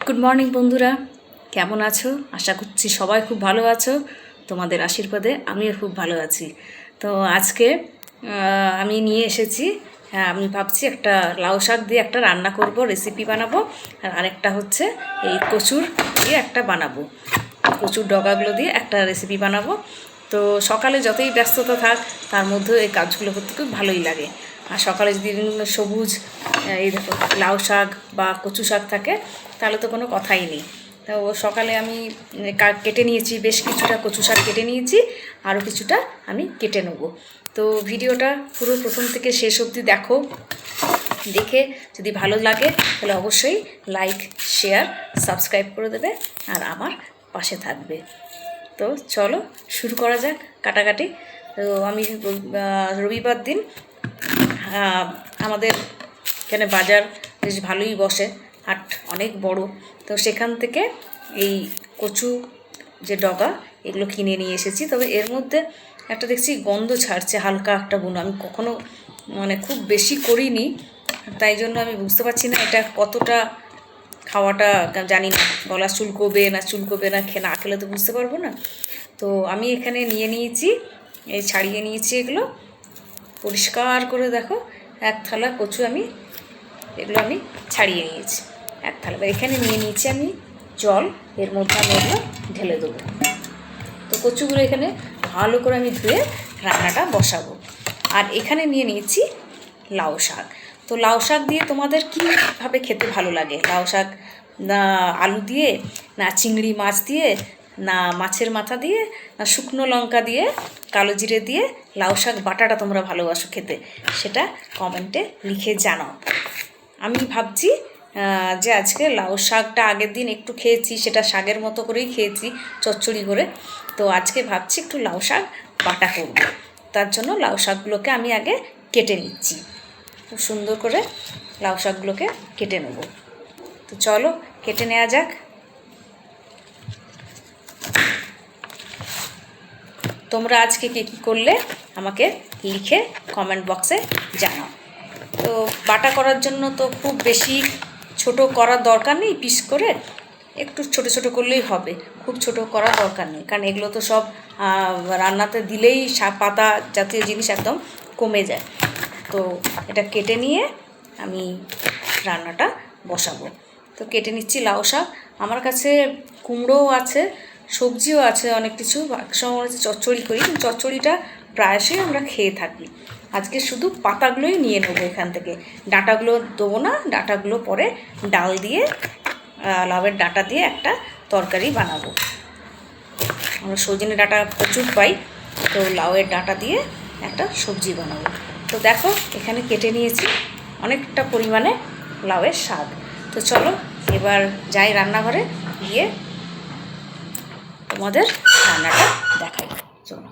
Good morning বন্ধুরা, কেমন আছো? আশা করছি সবাই খুব ভালো আছো। তোমাদের আশীর্বাদে আমিও খুব ভালো আছি। তো আজকে আমি নিয়ে এসেছি, আমি ভাবছি একটা লাউ শাক দিয়ে একটা রান্না করব, রেসিপি বানাবো। আর আরেকটা হচ্ছে এই কচুর দিয়ে একটা বানাবো, কচুর ডগাগুলো দিয়ে একটা রেসিপি বানাবো। তো সকালে যতই ব্যস্ততা থাক তার মধ্যেও এই কাজগুলো করতে খুব ভালোই লাগে। আর সকালে যদি সবুজ এই দেখো লাউ শাক বা কচু শাক থাকে তাহলে তো কোনো কথাই নেই। তো সকালে আমি কেটে নিয়েছি, বেশ কিছুটা কচু শাক কেটে নিয়েছি, আরও কিছুটা আমি কেটে নেব। তো ভিডিওটা পুরো প্রথম থেকে শেষ অবধি দেখো, দেখে যদি ভালো লাগে তাহলে অবশ্যই লাইক, শেয়ার, সাবস্ক্রাইব করে দেবে আর আমার পাশে থাকবে। তো চলো শুরু করা যাক কাটাকাটি। তো আমি রবিবার দিন আমাদের এখানে বাজার বেশ ভালোই বসে, হাট অনেক বড়। তো সেখান থেকে এই কচু যে ডগা এগুলো কিনে নিয়ে এসেছি। তবে এর মধ্যে একটা দেখছি গন্ধ ছাড়ছে, হালকা একটা বুনো। আমি কখনো খুব বেশি করিনি, তাই জন্য আমি বুঝতে পারছি না এটা কতটা খাওয়াটা, জানি না গলা চুলকোবে না না খেলে তো বুঝতে পারবো না। তো আমি এখানে নিয়ে নিয়েছি, এই ছাড়িয়ে নিয়েছি এগুলো পরিষ্কার করে। দেখো এক থালা কচু এগুলো আমি ছাড়িয়ে নিয়েছি এক থালা। এখানে নিয়ে নিয়েছি আমি জল, এর মধ্যে আমি এগুলো ঢেলে দেবো। তো কচুগুলো এখানে ভালো করে আমি ধুয়ে রান্নাটা বসাবো। আর এখানে নিয়ে নিয়েছি লাউ শাক। তো লাউ শাক দিয়ে তোমাদের কীভাবে খেতে ভালো লাগে? লাউ শাক না আলু দিয়ে, না চিংড়ি মাছ দিয়ে, না মাছের মাথা দিয়ে, না শুকনো লঙ্কা দিয়ে, কালো জিরে দিয়ে লাউ শাক বাটাটা তোমরা ভালোবাসো খেতে, সেটা কমেন্টে লিখে জানাও। আমি ভাবছি যে আজকে লাউ শাকটা আগের দিন একটু খেয়েছি, সেটা শাকের মতো করেই খেয়েছি চচ্চড়ি করে। তো আজকে ভাবছি একটু লাউ শাক বাটা করব। তার জন্য লাউ শাকগুলোকে আমি আগে কেটে নিচ্ছি, খুব সুন্দর করে লাউ শাকগুলোকে কেটে নেব। তো চলো কেটে নেওয়া যাক। তোমরা আজকে কী কী করলে আমাকে লিখে কমেন্ট বক্সে জানাও। তো বাটা করার জন্য তো খুব বেশি ছোট করার দরকার নেই, পিস করে একটু ছোট ছোট করলেই হবে, খুব ছোট করার দরকার নেই, কারণ এগুলো তো সব রান্নাতে দিলেই পাতা জাতীয় জিনিস একদম কমে যায়। তো এটা কেটে নিয়ে আমি রান্নাটা বসাবো। তো কেটে নিচ্ছি লাউ শাক। আমার কাছে কুমড়োও আছে, সবজিও আছে, অনেক কিছু। একসময় হচ্ছে চচ্চড়ি করি, চচ্চড়িটা প্রায়শই আমরা খেয়ে থাকি। আজকে শুধু পাতাগুলোই নিয়ে নেবো এখান থেকে, ডাঁটাগুলো দেবো না। ডাঁটাগুলো পরে ডাল দিয়ে, লাউয়ের ডাঁটা দিয়ে একটা তরকারি বানাবো। আমরা সজনে ডাঁটা প্রচুর পাই, তো লাউয়ের ডাঁটা দিয়ে একটা সবজি বানাবো। তো দেখো এখানে কেটে নিয়েছি অনেকটা পরিমাণে লাউয়ের শাক। তো চলো এবার যাই রান্নাঘরে, গিয়ে তোমাদের রান্নাটা দেখাই। চলো।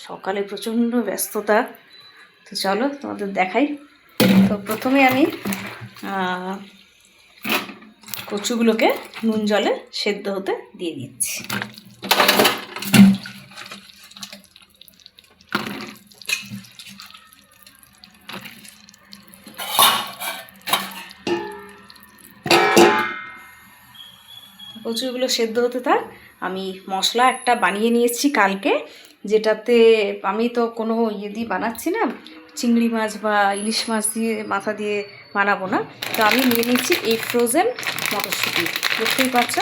সকালে প্রচণ্ড ব্যস্ততা, তো চলো তোমাদের দেখাই। তো প্রথমে আমি কচুগুলোকে নুন জলে সেদ্ধ হতে দিয়ে দিচ্ছি। কচুগুলো সেদ্ধ হতে থাক। আমি মশলা একটা বানিয়ে নিয়েছি কালকে, যেটাতে আমি তো কোনো দিয়ে বানাচ্ছি না, চিংড়ি মাছ বা ইলিশ মাছ দিয়ে মাথা দিয়ে বানাবো না। তো আমি নিয়ে নিচ্ছি এই ফ্রোজেন মটরশুঁটি, দেখতেই পাচ্ছ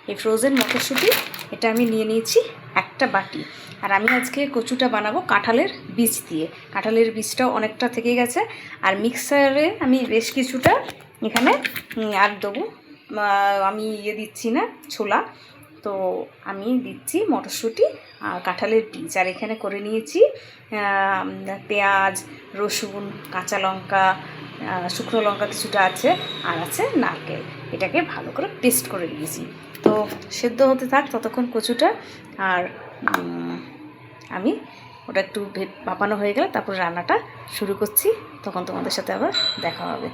এই ফ্রোজেন মটরশুঁটি, এটা আমি নিয়ে নিয়েছি একটা বাটি। আর আমি আজকে কচুটা বানাবো কাঁঠালের বীজ দিয়ে। কাঁঠালের বীজটাও অনেকটা থেকে গেছে। আর মিক্সারে আমি বেশ কিছুটা এখানে আর দেবো, আমি দিচ্ছি না ছোলা, তো আমি দিচ্ছি মটরশুঁটি আর কাঁঠালের বীজ। আর এখানে করে নিয়েছি পেঁয়াজ, রসুন, কাঁচা লঙ্কা, শুকনো লঙ্কা কিছুটা আছে, আর আছে নারকেল। এটাকে ভালো করে পেস্ট করে নিয়েছি। তো সেদ্ধ হতে থাক ততক্ষণ কচুটা। আর আমি ওটা একটু ভাপানো হয়ে গেলে তারপর রান্নাটা শুরু করছি, তখন তোমাদের সাথে আবার দেখা হবে।